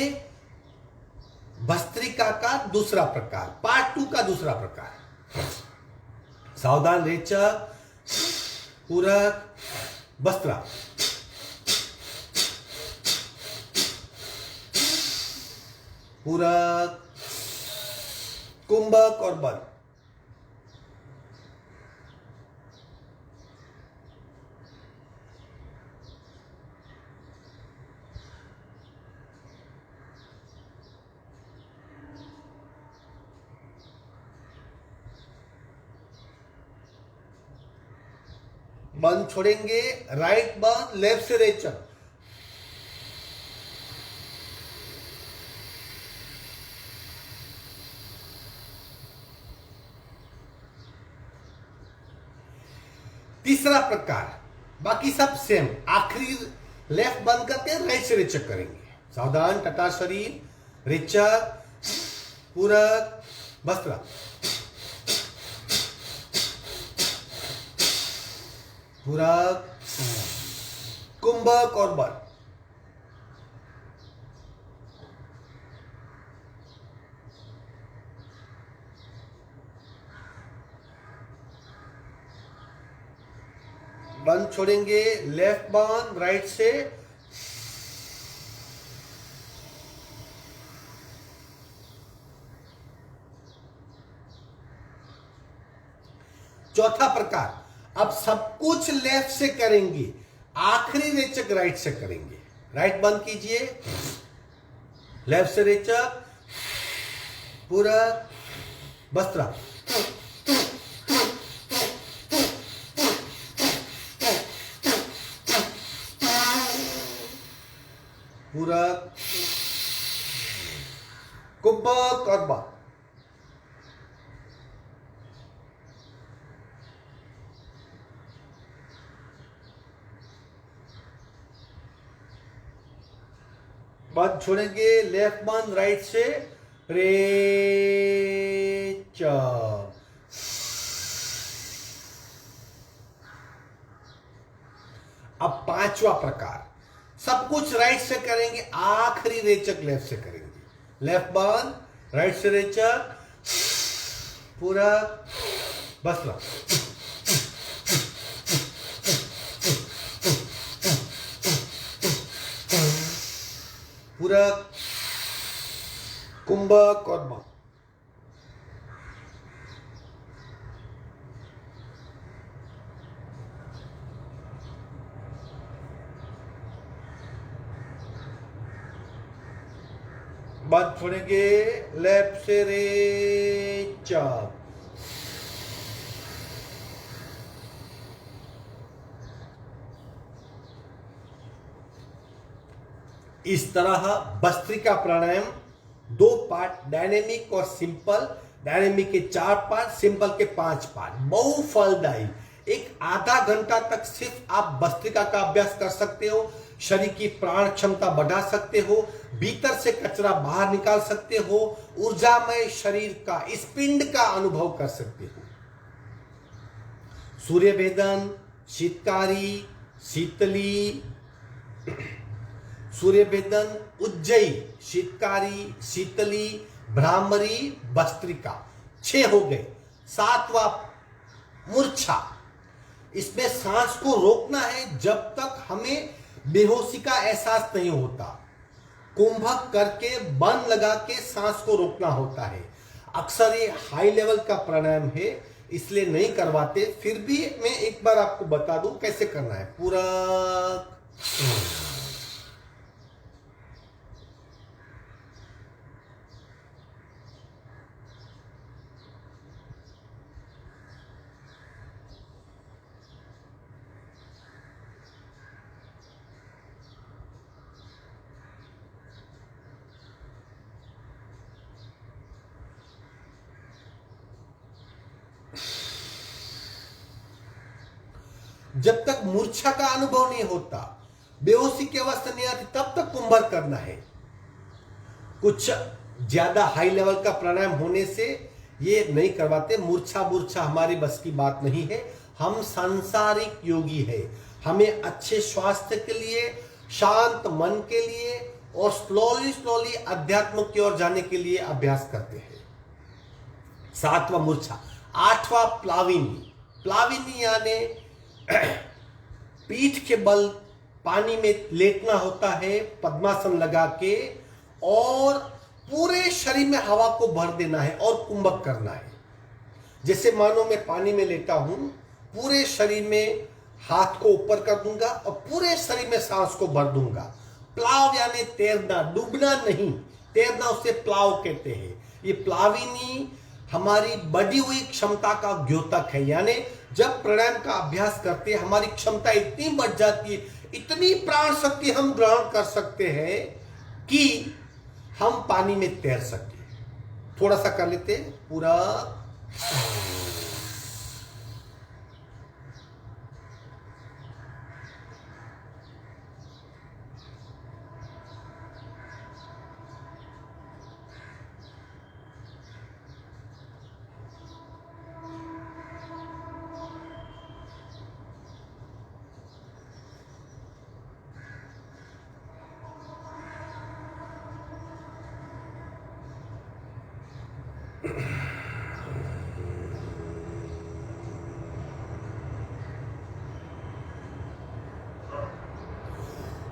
[SPEAKER 1] भस्त्रिका का दूसरा प्रकार, पार्ट 2 का दूसरा प्रकार। सावधान, रेचक, पूरक, बस्त्रा, पूरक, कुंभक और बन। बंद छोड़ेंगे, राइट बंद, लेफ्ट से रेचक। तीसरा प्रकार, बाकी सब सेम, आखिरी लेफ्ट बंद करके राइट से रेचक करेंगे। सावधान, टटा शरीर, रेचक, पूरक, बस्त्रा, पूरक, कुंभक और बन। बंद छोड़ेंगे, लेफ्ट बंद, राइट से। चौथा प्रकार, अब सब कुछ लेफ्ट से करेंगे, आखिरी रेचक राइट से करेंगे। राइट बंद कीजिए, लेफ्ट से रेचक, पूरक, बस्त्रा, पूरक, कुंभक और बन। बंद छोड़ेंगे, लेफ्ट बंद, राइट से, रेचक। अब पांचवा प्रकार, सब कुछ राइट से करेंगे, आखिरी रेचक लेफ्ट से करेंगे। लेफ्ट बंद, राइट से रेचक, पूरक, बस्त्रा, पूरक, कुंभक और बन। बंद छोड़ेंगे, लेफ्ट से रेचक। इस तरह भस्त्रिका प्राणायाम 2 पार्ट, डायनेमिक और सिंपल। डायनेमिक के 4 पार्ट, सिंपल के 5 पार्ट, बहु फलदायी। एक आधा घंटा तक सिर्फ आप भस्त्रिका का अभ्यास कर सकते हो, शरीर की प्राण क्षमता बढ़ा सकते हो, भीतर से कचरा बाहर निकाल सकते हो, ऊर्जामय शरीर का, इस पिंड का अनुभव कर सकते हो। सूर्य भेदन, शीतकारी, शीतली, सूर्य भेदन, उज्जयी, शीतकारी, शीतली, भ्रामरी, भस्त्रिका, 6 हो गए। 7वां मूर्छा, इसमें सांस को रोकना है जब तक हमें बेहोशी का एहसास नहीं होता। कुंभक करके बंद लगा के सांस को रोकना होता है। अक्सर ये हाई लेवल का प्राणायाम है, इसलिए नहीं करवाते, फिर भी मैं एक बार आपको बता दूं कैसे करना है। पूरक, जब तक मूर्छा का अनुभव नहीं होता, बेहोशी की अवस्था नहीं आती, तब तक कुंभक करना है। कुछ ज्यादा हाई लेवल का प्राणायाम होने से ये नहीं करवाते। मूर्छा मूर्छा हमारी बस की बात नहीं है। हम सांसारिक योगी है। हमें अच्छे स्वास्थ्य के लिए, शांत मन के लिए और स्लोली स्लोली अध्यात्म की ओर जाने के लिए अभ्यास करते हैं। 7वां मूर्छा। 8वां प्लाविनी। प्लाविनी यानी पीठ के बल पानी में लेटना होता है पद्मासन लगा के, और पूरे शरीर में हवा को भर देना है और कुंभक करना है। जैसे मानो मैं पानी में लेटा हूं, पूरे शरीर में हाथ को ऊपर कर दूंगा और पूरे शरीर में सांस को भर दूंगा। प्लाव यानी तैरना, डूबना नहीं, तैरना उसे प्लाव कहते हैं। ये प्लाविनी हमारी बढ़ी हुई क्षमता का द्योतक है। यानी जब प्राणायाम का अभ्यास करते हैं हमारी क्षमता इतनी बढ़ जाती है, इतनी प्राण शक्ति हम ग्रहण कर सकते हैं कि हम पानी में तैर सके। थोड़ा सा कर लेते हैं पूरा।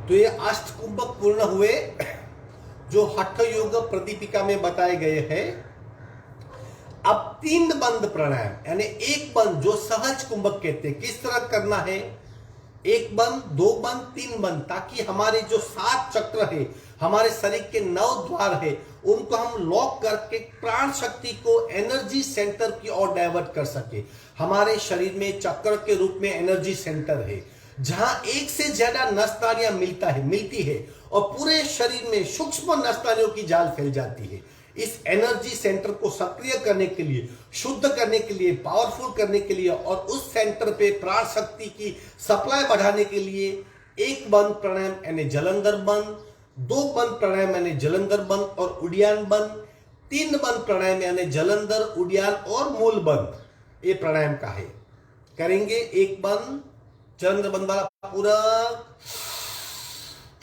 [SPEAKER 1] तो ये अष्ट कुंभक पूर्ण हुए जो हठ योग प्रदीपिका में बताए गए हैं। अब 3 बंद प्राणायाम, यानी एक बंद जो सहज कुंभक कहते हैं, किस तरह करना है? 1 बंद, 2 बंद, 3 बंद, ताकि हमारे जो 7 चक्र है, हमारे शरीर के 9 द्वार है, उनको हम लॉक करके प्राण शक्ति को एनर्जी सेंटर की ओर डाइवर्ट कर सके। हमारे शरीर में चक्र के रूप में एनर्जी सेंटर है, जहां एक से ज्यादा नसनालियां मिलती है और पूरे शरीर में सूक्ष्म नसनालियों की जाल फैल जाती है। इस एनर्जी सेंटर को सक्रिय करने के लिए, शुद्ध करने के लिए, पावरफुल करने के लिए और उस सेंटर पे प्राण शक्ति की सप्लाई बढ़ाने के लिए 1 बंद प्राणायाम यानी जलंधर बंद, 2 बंद प्राणायाम यानी जलंधर बंद और उडियान बंद, 3 बंद प्राणायाम यानी जलंधर, उडियान और मूल बंद, ये प्राणायाम का है। करेंगे 1 बंद, जलंधर बंद वाला पूरा,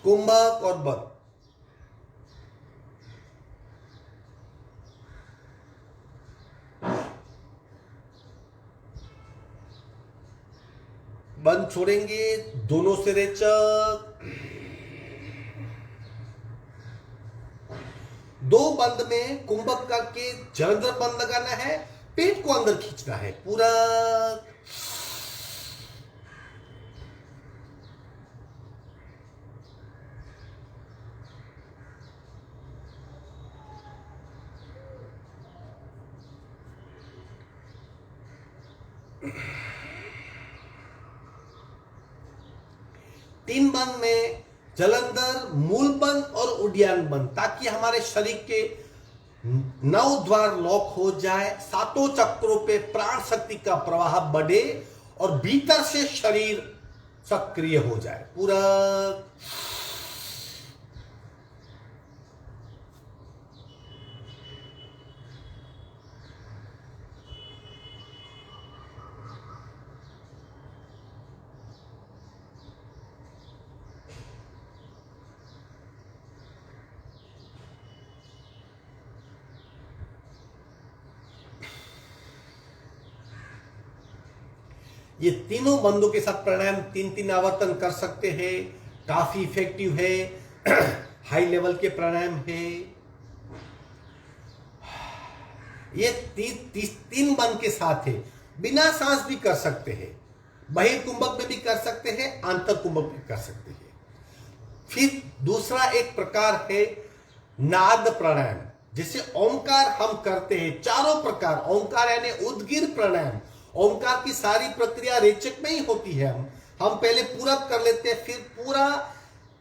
[SPEAKER 1] कुंभक और बंद। बंद छोड़ेंगे, दोनों से रेचक। 2 बंद में कुंभक करके जलंधर बंद लगाना है, पेट को अंदर खींचना है पूरा। तीन बंद में जलंधर, मूल बंद और उडियान बंद, ताकि हमारे शरीर के 9 द्वार लॉक हो जाए, 7 चक्रों पे प्राण शक्ति का प्रवाह बढ़े और भीतर से शरीर सक्रिय हो जाए पूरा। ये तीनों बंदों के साथ प्राणायाम 3-3 आवर्तन कर सकते हैं, काफी इफेक्टिव है। हाई लेवल के प्राणायाम है ये। 3 बंद के साथ है, बिना सांस भी कर सकते हैं, बहिर् कुंभक में भी कर सकते हैं, आंतर कुंभक में कर सकते हैं। फिर दूसरा एक प्रकार है नाद प्राणायाम, जैसे ओंकार हम करते हैं, चारों प्रकार। ओंकार यानी उद्गिर प्राणायाम, ओंकार की सारी प्रक्रिया रेचक में ही होती है। हम पहले पूरा कर लेते हैं, फिर पूरा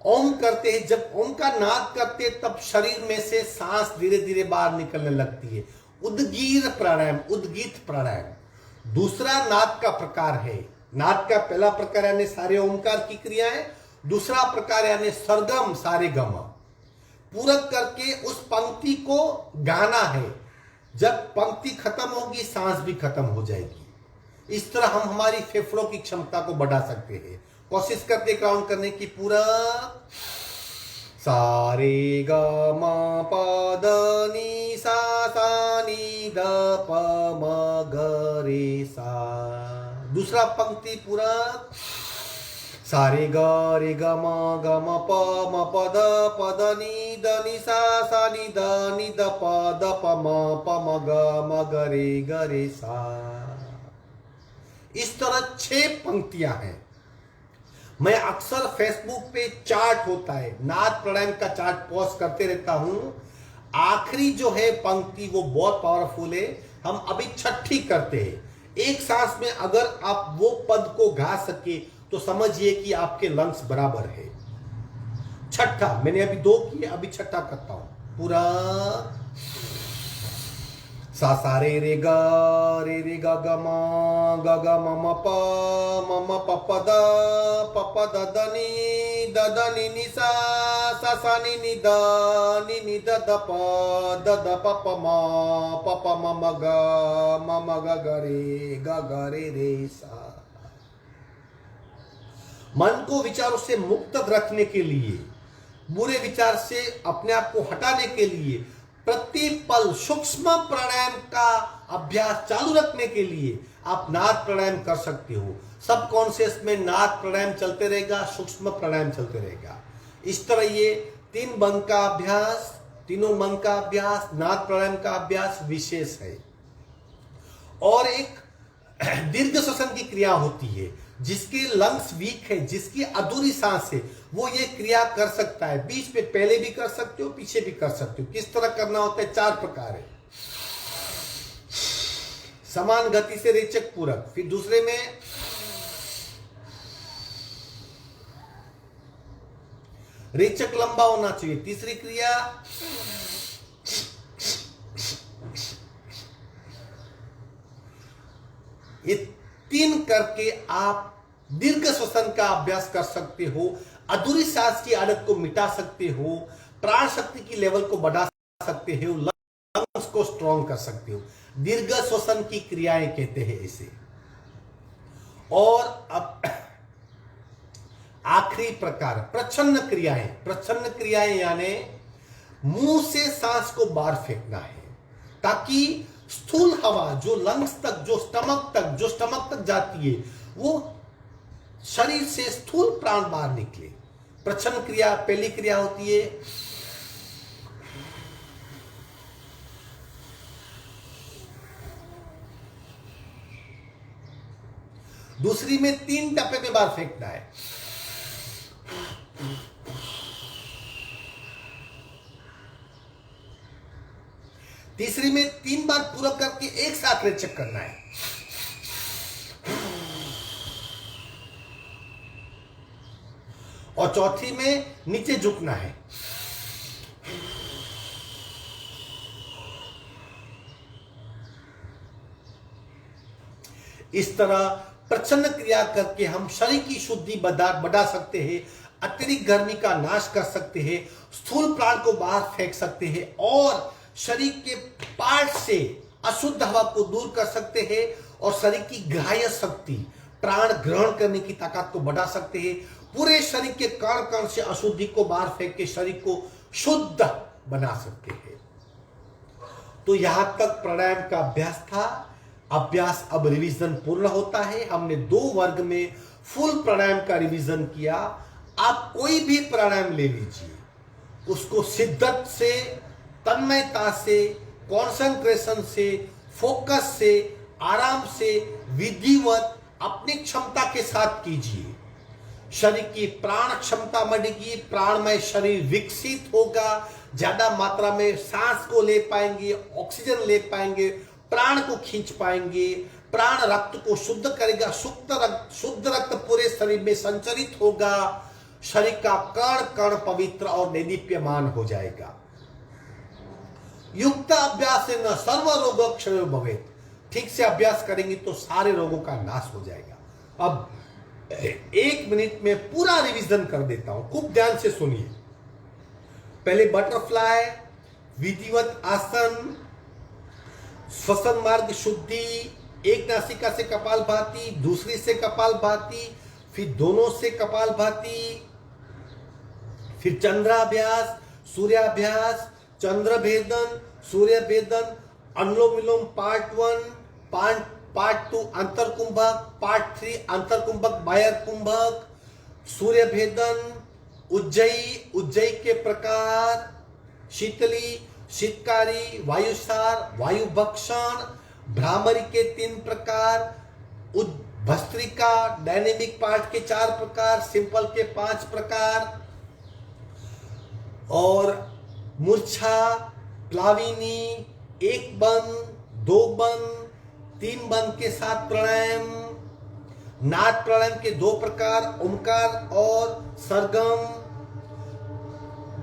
[SPEAKER 1] ओम करते हैं। जब ओम का नाद करते हैं तब शरीर में से सांस धीरे धीरे बाहर निकलने लगती है, उद्गीर प्राणायाम, उद्गीत प्राणायाम। दूसरा नाद का प्रकार है नाद का पहला प्रकार यानी सारे ओमकार की क्रियाएं, दूसरा प्रकार यानी सरगम सारे गम, पूरक करके उस पंक्ति को गाना है। जब पंक्ति खत्म होगी सांस भी खत्म हो जाएगी। इस तरह हम हमारी फेफड़ों की क्षमता को बढ़ा सकते हैं। कोशिश करते काउंट करने की। पूरा सारे ग म प द नि सा नि द प म ग रे सा। दूसरा पंक्ति पूरा सारे ग रे ग म प द नि सा नि द प म ग रे सा। इस तरह 6 पंक्तियां हैं। मैं अक्सर फेसबुक पे चार्ट होता है, नाद प्राणायाम का चार्ट पोस्ट करते रहता हूं। आखिरी जो है पंक्ति वो बहुत पावरफुल है। हम अभी छठी करते हैं। एक सांस में अगर आप वो पद को गा सके तो समझिए कि आपके लंग्स बराबर है। छठा मैंने अभी 2 किए, अभी छठा करता हूं। पूरा सा सा रे रे ग ग म प प द द नि सा नि द प प म ग रे सा। मन को विचारों से मुक्त रखने के लिए, बुरे विचार से अपने आप को हटाने के लिए, प्रति पल सूक्ष्म प्राणायाम का अभ्यास चालू रखने के लिए आप नाद प्राणायाम कर सकते हो। सब कॉन्शियस में नाद प्राणायाम चलते रहेगा, सूक्ष्म प्राणायाम चलते रहेगा। इस तरह ये 3 मन का अभ्यास, तीनों मन का अभ्यास, नाद प्राणायाम का अभ्यास विशेष है। और एक दीर्घ श्वसन की क्रिया होती है। जिसके लंग्स वीक है, जिसकी अधूरी सांस है, वो ये क्रिया कर सकता है। बीच में पहले भी कर सकते हो, पीछे भी कर सकते हो। किस तरह करना होता है? 4 प्रकार है। समान गति से रेचक पूरक, फिर दूसरे में रेचक लंबा होना चाहिए। तीसरी क्रिया ये 3 करके आप दीर्घ श्वसन का अभ्यास कर सकते हो, अधूरी सांस की आदत को मिटा सकते हो, प्राण शक्ति की लेवल को बढ़ा सकते हो, लंग्स को स्ट्रॉन्ग कर सकते हो। दीर्घ श्वसन की क्रियाएं कहते हैं इसे। और अब आखिरी प्रकार प्रच्छन्न क्रियाएं। प्रच्छन्न क्रियाएं यानी मुंह से सांस को बाहर फेंकना है, ताकि स्थूल हवा जो लंग्स तक, जो स्टमक तक जाती है, वो शरीर से स्थूल प्राण बाहर निकले। प्रच्छन्न क्रिया पहली क्रिया होती है। दूसरी में 3 टप्पे में बाहर फेंकना है। तीसरी में 3 बार पूरा करके एक साथ रेचक करना है। और चौथी में नीचे झुकना है। इस तरह प्रच्छन्न क्रिया करके हम शरीर की शुद्धि बढ़ा सकते हैं, अतिरिक्त गर्मी का नाश कर सकते हैं, स्थूल प्राण को बाहर फेंक सकते हैं और शरीर के पार्ट से अशुद्ध हवा को दूर कर सकते हैं और शरीर की ग्राह्य शक्ति, प्राण ग्रहण करने की ताकत को बढ़ा सकते हैं। पूरे शरीर के कण कण से अशुद्धि को बाहर फेंक के शरीर को शुद्ध बना सकते हैं। तो यहां तक प्राणायाम का अभ्यास था। अभ्यास अब रिवीजन पूर्ण होता है। हमने 2 वर्ग में फुल प्राणायाम का रिवीजन किया। आप कोई भी प्राणायाम ले लीजिए, उसको शिद्दत से, तन्मयता से, कंसंट्रेशन से, फोकस से, आराम से, विधिवत अपनी क्षमता के साथ कीजिए। शरीर की प्राण क्षमता बढ़ेगी, प्राणमय शरीर विकसित होगा, ज्यादा मात्रा में सांस को ले पाएंगे, ऑक्सीजन ले पाएंगे, प्राण को खींच पाएंगे, प्राण रक्त को शुद्ध करेगा, शुद्ध रक्त पूरे शरीर में संचरित होगा, शरीर का कण कण पवित्र और दैदीप्यमान हो जाएगा। युक्त अभ्यास से न सर्व रोग क्षय भवेत्। ठीक से अभ्यास करेंगे तो सारे रोगों का नाश हो जाएगा। अब 1 मिनट में पूरा रिवीजन कर देता हूं, खूब ध्यान से सुनिए। पहले बटरफ्लाई, विधिवत आसन, श्वसन मार्ग शुद्धि, एक नासिका से कपालभाति, दूसरी से कपालभाति, फिर दोनों से कपालभाति, फिर चंद्राभ्यास, सूर्याभ्यास, चंद्र भेदन, सूर्य भेदन, अनुलोम विलोम पार्ट 1, पार्ट 2 अंतर कुंभक, पार्ट 3 अंतर कुंभक बाह्य कुंभक, सूर्य भेदन, उज्जयी के प्रकार, शीतली, शीतकारी, वायुसार, वायुभक्षण, भ्रामरी के 3 प्रकार, भस्त्रिका, डायनेमिक पार्ट के 4 प्रकार, सिंपल के 5 प्रकार, और मूर्छा, प्लाविनी, 1 बंद, 2 बंद, 3 बंद के साथ प्राणायाम, नाद प्राणायाम के 2 प्रकार, ओमकार और सरगम,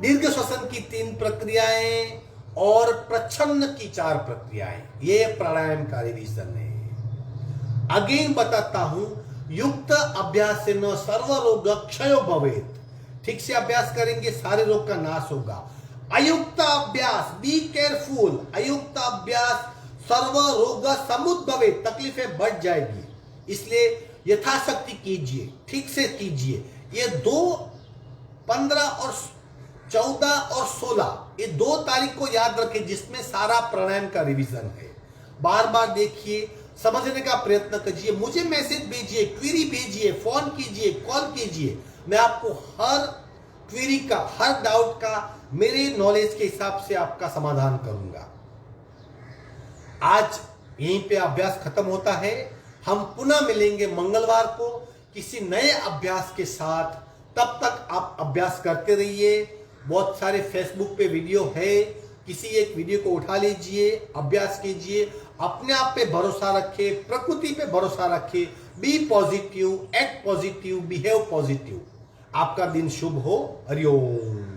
[SPEAKER 1] दीर्घ श्वसन की 3 प्रक्रियाएं और प्रच्छन्न की 4 प्रक्रियाएं। ये प्राणायाम का रिवीजन है। अगेन बताता हूं, युक्त अभ्यास से न सर्व रोग क्षयो भवेत। ठीक से अभ्यास करेंगे सारे रोग का नाश होगा। अयुक्त अभ्यास, बी केयरफुल, अयुक्त अभ्यास सर्व रोग समुद्भवेत, तकलीफें बढ़ जाएगी। इसलिए यथाशक्ति कीजिए, ठीक से कीजिए। ये 2, 15 और 14 और 16 ये 2 तारीख को याद रखें, जिसमें सारा प्राणायाम का रिवीजन है। बार बार देखिए, समझने का प्रयत्न कीजिए, मुझे मैसेज भेजिए, क्वेरी भेजिए, फोन कीजिए, कॉल कीजिए। मैं आपको हर क्वेरी का, हर डाउट का मेरे नॉलेज के हिसाब से आपका समाधान करूंगा। आज यहीं पे अभ्यास खत्म होता है। हम पुनः मिलेंगे मंगलवार को किसी नए अभ्यास के साथ। तब तक आप अभ्यास करते रहिए। बहुत सारे फेसबुक पे वीडियो है, किसी एक वीडियो को उठा लीजिए, अभ्यास कीजिए। अपने आप पे भरोसा रखिए, प्रकृति पे भरोसा रखिए। Be positive, act positive, behave positive. आपका दिन शुभ हो। हरिओम।